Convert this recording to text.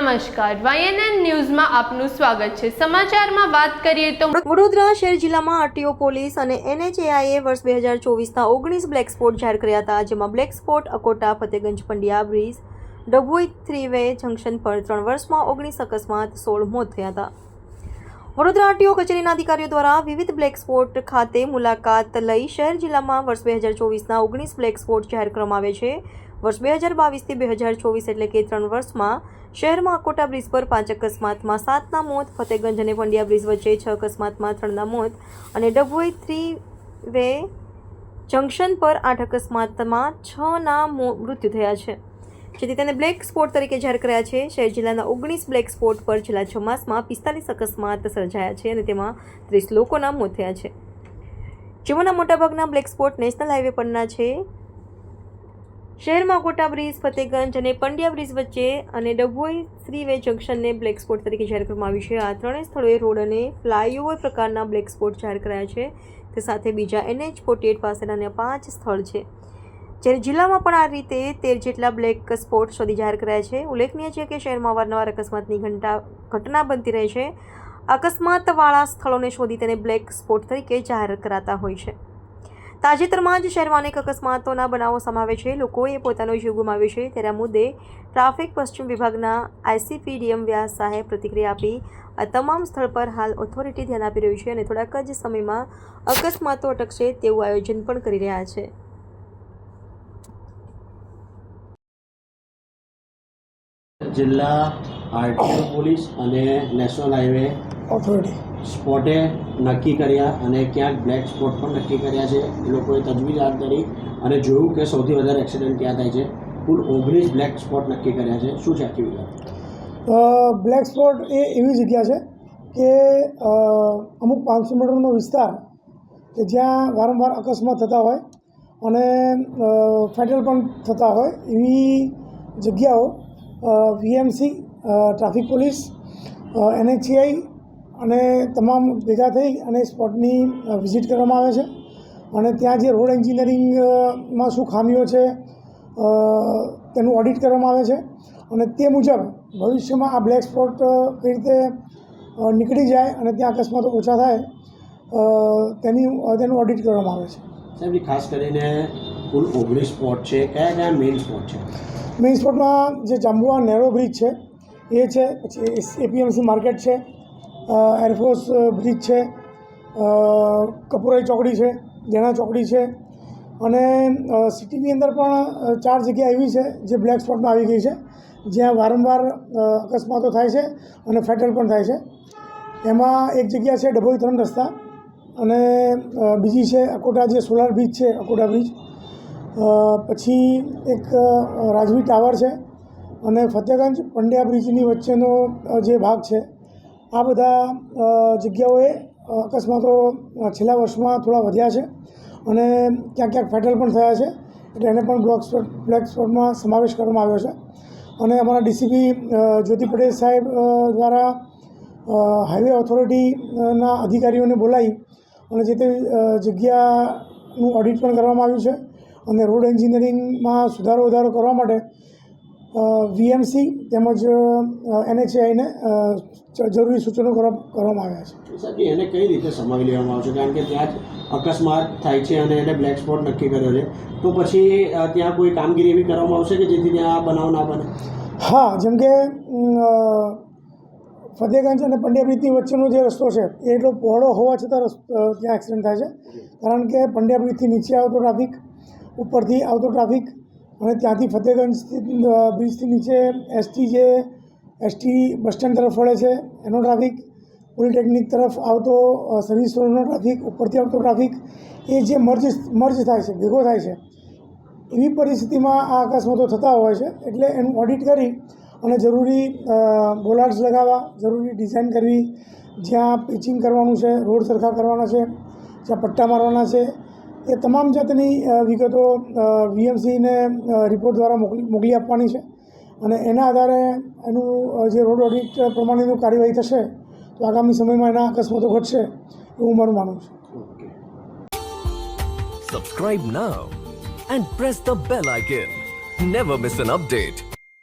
નમસ્કાર, YNN ન્યૂઝમાં આપનું સ્વાગત છે। સમાચારમાં વાત કરીએ તો વડોદરા શહેર જિલ્લામાં આરટીઓ પોલીસ અને NHAIએ વર્ષ 2024ના 19 બ્લેક સ્પોટ જાહેર કર્યા હતા, જેમાં black spot Akota, Fatehganj, Pandya bridge, Dabhoi 3 way junction પર 3 વર્ષમાં 19 અકસ્માત, 16 મોત થયા હતા। વડોદરા આરટીઓ કચેરીના અધિકારીઓ દ્વારા વિવિધ બ્લેક સ્પોટ ખાતે મુલાકાત લઈ શહેર જિલ્લામાં વર્ષ 2024ના 19 બ્લેક સ્પોટ જાહેર કરવામાં આવે છે। વર્ષ 2022થી 2024 એટલે કે 3 વર્ષમાં શહેરમાં અકોટા બ્રિજ પર 5 અકસ્માતમાં 7ના મોત, ફતેગંજ અને પંડ્યા બ્રિજ વચ્ચે 6 અકસ્માતમાં 3ના મોત અને ડભોઈ 3 વે જંકશન પર 8 અકસ્માતમાં 6ના મૃત્યુ થયા છે, જેથી તેને બ્લેક સ્પોટ તરીકે જાહેર કર્યા છે। શહેર જિલ્લાના 19 બ્લેક સ્પોટ પર છેલ્લા 6 માસમાં 45 અકસ્માત સર્જાયા છે અને તેમાં 30 લોકોના મોત થયા છે, જેમાંના મોટાભાગના બ્લેક સ્પોટ નેશનલ હાઈવે પરના છે। શહેરમાં અકોટા બ્રિજ, ફતેગંજ અને પંડ્યા બ્રિજ વચ્ચે અને ડભોઈ 3 વે જંકશનને બ્લેક સ્પોટ તરીકે જાહેર કરવામાં આવ્યું છે। આ ત્રણેય સ્થળોએ રોડ અને ફ્લાયઓવર પ્રકારના બ્લેક સ્પોટ જાહેર કરાયા છે, તે સાથે બીજા NH48 પાસેના અન્ય 5 સ્થળ છે, જ્યારે જિલ્લામાં પણ આ રીતે 13 જેટલા બ્લેક સ્પોટ શોધી જાહેર કરાયા છે। ઉલ્લેખનીય છે કે શહેરમાં અવારનવાર અકસ્માતની ઘટના બનતી રહે છે। અકસ્માતવાળા સ્થળોને શોધી તેને બ્લેક સ્પોટ તરીકે જાહેર કરાતા હોય છે। તાજેતરમાં જ શહેરમાં અનેક અકસ્માતોના બનાવો સામે આવે છે, લોકોએ પોતાનો જીવ ગુમાવ્યો છે, ત્યારે આ મુદ્દે ટ્રાફિક પશ્ચિમ વિભાગના ICP DM વ્યાસ શાહે પ્રતિક્રિયા આપી આ તમામ સ્થળ પર હાલ ઓથોરિટી ધ્યાન આપી રહ્યું છે અને થોડાક જ સમયમાં અકસ્માતો અટકશે તેવું આયોજન પણ કરી રહ્યા છે। જિલ્લા આરટીઓ પોલીસ અને નેશનલ હાઈવે ઓથોરિટી સ્પોટે નક્કી કર્યા અને ક્યાંક બ્લેક સ્પોટ પણ નક્કી કર્યા છે। એ લોકોએ તજવીજ હાથ ધરી અને જોયું કે સૌથી વધારે એક્સિડન્ટ ક્યાં થાય છે। કુલ 19 બ્લેક સ્પોટ નક્કી કર્યા છે। શું છે આખી વિગત? બ્લેક સ્પોટ એ એવી જગ્યા છે કે અમુક 500 મીટરનો વિસ્તાર કે જ્યાં વારંવાર અકસ્માત થતા હોય અને ફેટલ પણ થતા હોય એવી જગ્યાઓ VMC, ટ્રાફિક પોલીસ, NHAI અને તમામ ભેગા થઈ અને સ્પોટની વિઝિટ કરવામાં આવે છે અને ત્યાં જે રોડ એન્જિનિયરિંગમાં શું ખામીઓ છે તેનું ઓડિટ કરવામાં આવે છે અને તે મુજબ ભવિષ્યમાં આ બ્લેક સ્પોટ કઈ રીતે નીકળી જાય અને ત્યાં અકસ્માતો ઓછા થાય તેનું ઓડિટ કરવામાં આવે છે। સાહેબ, ખાસ કરીને કુલ 19 સ્પોટ છે, કયા કયા મેઇન સ્પોટ છે? મેઇન સ્પોટમાં જે જાંબુઆ નેરો બ્રિજ છે એ છે, પછી APMC માર્કેટ છે, એરફોર્સ બ્રિજ છે, કપુરાઈ ચોકડી છે, જેણા ચોકડી છે અને સિટીની અંદર પણ 4 જગ્યા એવી છે જે બ્લેક સ્પોટમાં આવી ગઈ છે, જ્યાં વારંવાર અકસ્માતો થાય છે અને ફેટલ પણ થાય છે। એમાં એક જગ્યા છે ડભોઈ 3 રસ્તા અને બીજી છે અકોટા જે સોલાર બ્રિજ છે, અકોટા બ્રિજ, પછી એક રાજવી ટાવર છે અને ફતેગંજ પંડ્યા બ્રિજની વચ્ચેનો જે ભાગ છે। આ બધા જગ્યાઓએ અકસ્માતો છેલ્લા વર્ષમાં થોડા વધ્યા છે અને ક્યાંક ક્યાંક ફેટલ પણ થયા છે, એટલે એને પણ બ્લેક સ્પોટમાં સમાવેશ કરવામાં આવ્યો છે અને અમારા DCP જ્યોતિ પટેલ સાહેબ દ્વારા હાઈવે ઓથોરિટીના અધિકારીઓને બોલાવી અને જે તે જગ્યાનું ઓડિટ પણ કરવામાં આવ્યું છે અને રોડ એન્જિનિયરિંગમાં સુધારો વધારો કરવા માટે VMC તેમજ NHAIને જરૂરી સૂચનો કરવામાં આવ્યા છે। સાહેબ, એને કઈ રીતે સમાવી લેવામાં આવશે? કારણ કે ત્યાં જ અકસ્માત થાય છે અને એને બ્લેક સ્પોટ નક્કી કર્યો છે, તો પછી ત્યાં કોઈ કામગીરી એવી કરવામાં આવશે કે જેથી ત્યાં બનાવ ના બને? હા, જેમ કે ફતેગંજ અને પંડ્યા બ્રિજની વચ્ચેનો જે રસ્તો છે એ એટલો પહોળો હોવા છતાં ત્યાં એક્સિડન્ટ થાય છે, કારણ કે પંડ્યા બ્રિજથી નીચે આવતો ટ્રાફિક, ઉપરથી આવતો ટ્રાફિક અને ત્યાંથી ફતેગંજ બ્રિજથી નીચે ST બસ સ્ટેન્ડ તરફ વળે છે એનો ટ્રાફિક, પોલિટેકનિક તરફ આવતો સર્વિસ રોડનો ટ્રાફિક, ઉપરથી આવતો ટ્રાફિક, એ જે મર્જ થાય છે, ભેગો થાય છે, એવી પરિસ્થિતિમાં આ અકસ્માતો થતા હોય છે। એટલે એનું ઓડિટ કરી અને જરૂરી બોલાર્ડ્સ લગાવવા, જરૂરી ડિઝાઇન કરવી, જ્યાં પિચિંગ કરવાનું છે, રોડ સરખા કરવાના છે, જ્યાં પટ્ટા મારવાના છે, એ તમામ જાતની વિગતો VMCને રિપોર્ટ દ્વારા મોકલી આપવાની છે અને એના આધારે એનું જે રોડ ઓડિટ પ્રમાણેનું કાર્યવાહી થશે તો આગામી સમયમાં એના અકસ્માતો ઘટશે એવું મારું માનવું છે। Subscribe now and press the bell icon. Never miss an update.